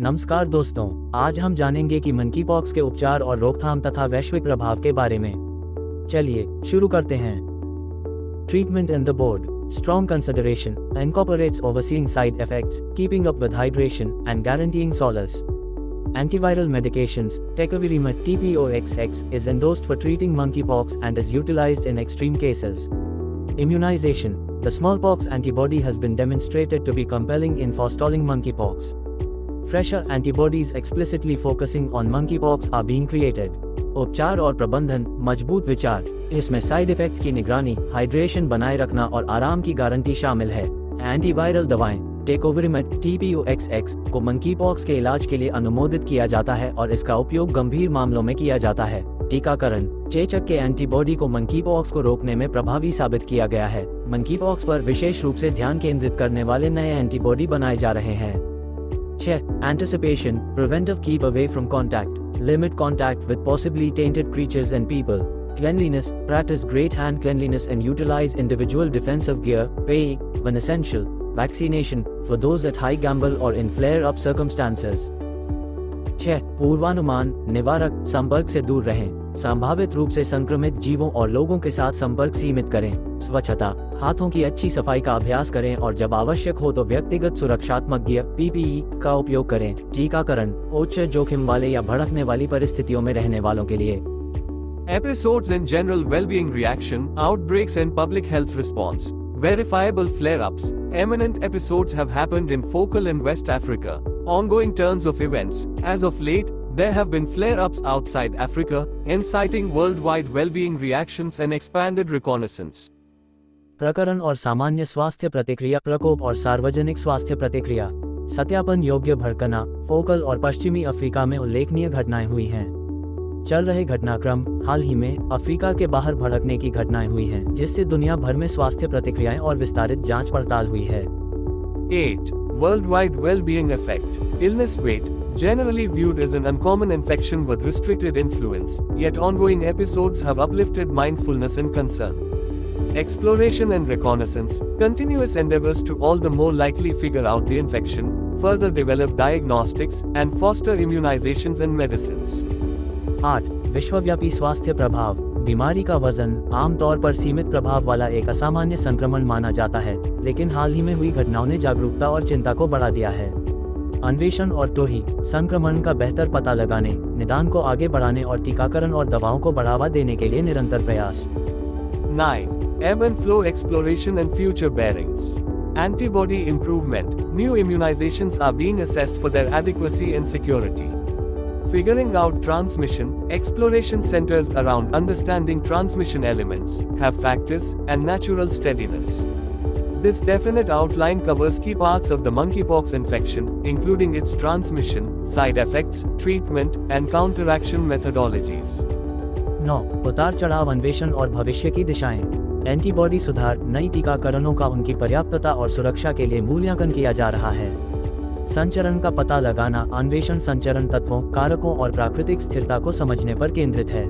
नमस्कार दोस्तों, आज हम जानेंगे कि मंकी पॉक्स के उपचार और रोकथाम तथा वैश्विक प्रभाव के बारे में। चलिए शुरू करते हैं। Treatment in the board strong consideration incorporates overseeing side effects, keeping up with hydration, and guaranteeing solace. Antiviral medications, tecovirimat TPOXX, is endorsed for treating monkeypox and is utilized in extreme cases. Immunization. The smallpox antibody has been demonstrated to be compelling in forestalling monkeypox. Fresher antibodies explicitly focusing on monkeypox are being created. उपचार और प्रबंधन, मजबूत विचार। इसमें side effects की निगरानी, hydration बनाए रखना और आराम की गारंटी शामिल है। एंटीवायरल दवाएं, टेकोविरिमेट TPOXX को मंकीपॉक्स के इलाज के लिए अनुमोदित किया जाता है और इसका उपयोग गंभीर मामलों में किया जाता है। टीकाकरण, चेचक के एंटीबॉडी को मंकीपॉक्स को रोकने में प्रभावी साबित किया गया है। मंकीपॉक्स पर विशेष रूप से ध्यान केंद्रित करने वाले नए एंटीबॉडी बनाए जा रहे हैं। 6. Anticipation, preventive keep away from contact. Limit contact with possibly tainted creatures and people. Cleanliness, practice great hand cleanliness and utilize individual defensive gear, PPE, when essential. Vaccination, for those at high gamble or in flare-up circumstances. 6. पूर्वानुमान, निवारक, संपर्क से दूर रहें। संभावित रूप से संक्रमित जीवों और लोगों के साथ संपर्क सीमित करें। स्वच्छता, हाथों की अच्छी सफाई का अभ्यास करें और जब आवश्यक हो तो व्यक्तिगत सुरक्षात्मक गियर PPE का उपयोग करें। टीकाकरण, उच्च जोखिम वाले या भड़कने वाली परिस्थितियों में रहने वालों के लिए। Episodes in general well-being reaction, outbreaks and public health response. Verifiable flare-ups. Eminent episodes have happened in focal and West Africa. Ongoing turns of events. As of late, there have been flare-ups outside Africa, inciting worldwide well-being reactions and expanded reconnaissance. प्रकरण और सामान्य स्वास्थ्य प्रतिक्रिया, प्रकोप और सार्वजनिक स्वास्थ्य प्रतिक्रिया। सत्यापन योग्य भड़कना, फोकल और पश्चिमी अफ्रीका में उल्लेखनीय घटनाएं हुई हैं। चल रहे घटनाक्रम, हाल ही में अफ्रीका के बाहर भड़कने की घटनाएं हुई हैं, जिससे दुनिया भर में स्वास्थ्य प्रतिक्रियाएं और विस्तारित जांच पड़ताल हुई है। 8. Worldwide well-being effect. Illness rate. Generally viewed as an uncommon infection with restricted influence, yet ongoing episodes have uplifted mindfulness and concern. Exploration and reconnaissance. Continuous endeavors to all the more likely figure out the infection, further develop diagnostics, and foster immunizations and medicines. 8. विश्वव्यापी स्वास्थ्य प्रभाव। बीमारी का वजन आमतौर पर सीमित प्रभाव वाला एक असामान्य संक्रमण माना जाता है, लेकिन हाल ही में हुई घटनाओं ने जागरूकता और चिंता को बढ़ा दिया है। अन्वेषण और टोही, संक्रमण का बेहतर पता लगाने, निदान को आगे बढ़ाने और टीकाकरण और दवाओं को बढ़ावा देने के लिए निरंतर प्रयास। 9. Ebb and flow exploration and future bearings. Antibody improvement. New immunizations are being assessed for their adequacy and security. Figuring out transmission. Exploration centers around understanding transmission elements, have factors, and natural steadiness. This definite outline covers key parts of the monkeypox infection, including its transmission, side effects, treatment, and counteraction methodologies. 9. उतार चढ़ाव, अन्वेषण और भविष्य की दिशाएं। Antibody सुधार, नई टीकाकरणों का उनकी पर्याप्तता और सुरक्षा के लिए मूल्यांकन किया जा रहा है। संचरण का पता लगाना, अन्वेषण संचरण तत्वों, कारकों और प्राकृतिक स्थिरता को समझने पर केंद्रित है।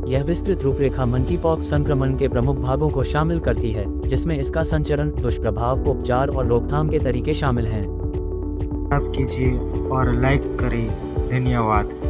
यह विस्तृत रूपरेखा मंकीपॉक्स संक्रमण के प्रमुख भागों को शामिल करती है, जिसमें इसका संचरण, दुष्प्रभाव, उपचार और रोकथाम के तरीके शामिल हैं। सब्सक्राइब कीजिए और लाइक करें। धन्यवाद।